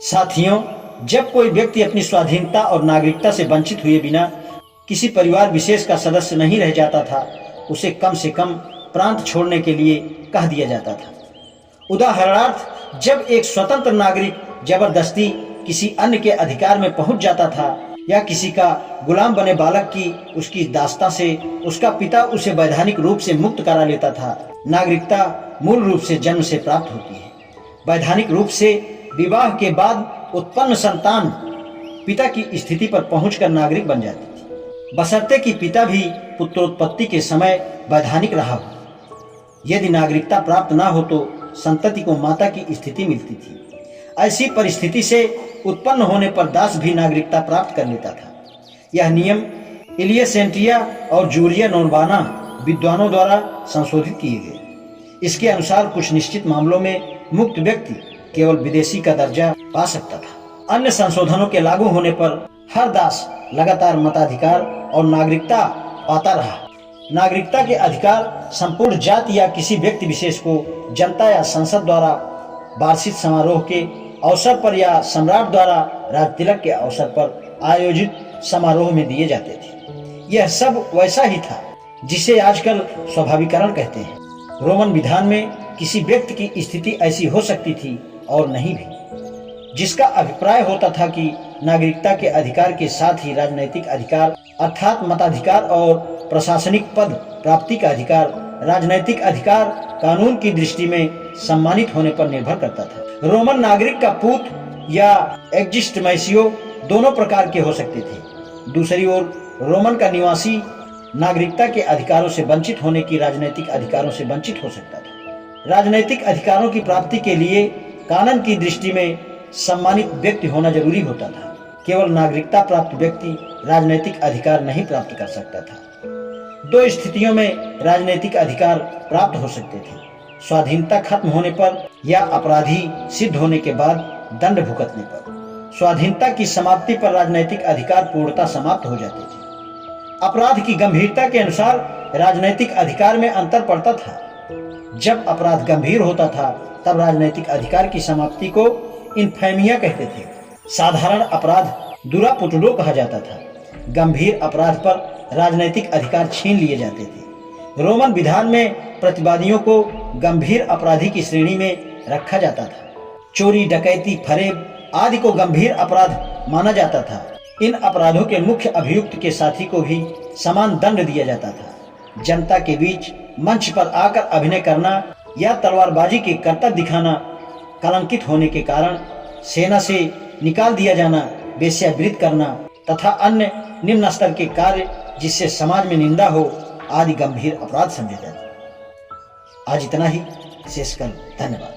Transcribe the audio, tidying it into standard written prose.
साथियों, जब कोई व्यक्ति अपनी स्वाधीनता और नागरिकता से वंचित हुए बिना किसी परिवार विशेष का सदस्य नहीं रह जाता था, उसे कम से कम प्रांत छोड़ने के लिए कह दिया जाता था। उदाहरणार्थ, जब एक स्वतंत्र नागरिक जबरदस्ती किसी अन्य के अधिकार में पहुंच जाता था या किसी का गुलाम बने बालक की उसकी दास्ता से उसका पिता उसे वैधानिक रूप से मुक्त करा लेता था। नागरिकता मूल रूप से जन्म से प्राप्त होती है। वैधानिक रूप से विवाह के बाद उत्पन्न संतान पिता की स्थिति पर पहुंचकर नागरिक बन जाती थी, बशर्ते कि पिता भी पुत्रोत्पत्ति के समय वैधानिक रहा हो। यदि नागरिकता प्राप्त ना हो तो संतति को माता की स्थिति मिलती थी। ऐसी परिस्थिति से उत्पन्न होने पर दास भी नागरिकता प्राप्त कर लेता था। यह नियम इलियसेंट्रिया और जूलिया नोरवाना विद्वानों द्वारा संशोधित किए गए। इसके अनुसार कुछ निश्चित मामलों में मुक्त व्यक्ति केवल विदेशी का दर्जा पा सकता था। अन्य संशोधनों के लागू होने पर हर दास लगातार मताधिकार और नागरिकता पाता रहा। नागरिकता के अधिकार संपूर्ण जाति या किसी व्यक्ति विशेष को जनता या संसद द्वारा वार्षिक समारोह के अवसर पर या सम्राट द्वारा राजतिलक के अवसर पर आयोजित समारोह में दिए जाते थे। यह सब वैसा ही था जिसे आजकल स्वाभाविकरण कहते हैं। रोमन विधान में किसी व्यक्ति की स्थिति ऐसी हो सकती थी और नहीं भी, जिसका अभिप्राय होता था कि नागरिकता के अधिकार के साथ ही राजनैतिक अधिकार अर्थात मताधिकार और प्रशासनिक पद प्राप्ति का अधिकार, राजनैतिक अधिकार कानून की दृष्टि में सम्मानित होने पर निर्भर करता था। रोमन नागरिक का पूत या एग्जिस्टमैसियो दोनों प्रकार के हो सकते थे। दूसरी ओर रोमन का निवासी नागरिकता के अधिकारों से वंचित होने की राजनैतिक अधिकारों से वंचित हो सकता था। राजनैतिक अधिकारों की प्राप्ति के लिए कानून की दृष्टि में सम्मानित व्यक्ति होना जरूरी होता था। केवल नागरिकता प्राप्त व्यक्ति राजनैतिक अधिकार नहीं प्राप्त कर सकता था। दो स्थितियों में राजनैतिक अधिकार प्राप्त हो सकते थे: स्वाधीनता खत्म होने पर या अपराधी सिद्ध होने के बाद दंड भुगतने पर। स्वाधीनता की समाप्ति पर राजनैतिक अधिकार पूर्णतः समाप्त हो जाते थे। अपराध की गंभीरता के अनुसार राजनैतिक अधिकार में अंतर पड़ता था। जब अपराध गंभीर होता था तब राजनैतिक अधिकार की समाप्ति को इन्फेमिया कहते थे। साधारण अपराध दुरा पुटुलो कहा जाता था। गंभीर अपराध पर राजनैतिक अधिकार छीन लिए जाते थे। रोमन विधान में प्रतिवादियों को गंभीर अपराधी की श्रेणी में रखा जाता था। चोरी, डकैती, फरेब आदि को गंभीर अपराध माना जाता था। इन अपराधों के मुख्य अभियुक्त के साथी को भी समान दंड दिया जाता था। जनता के बीच मंच पर आकर अभिनय करना या तलवारबाजी के करतब दिखाना कलंकित होने के कारण सेना से निकाल दिया जाना, वेश्यावृत्ति करना तथा अन्य निम्न स्तर के कार्य जिससे समाज में निंदा हो आदि गंभीर अपराध समझे जाते। आज इतना ही, शेष कल। धन्यवाद।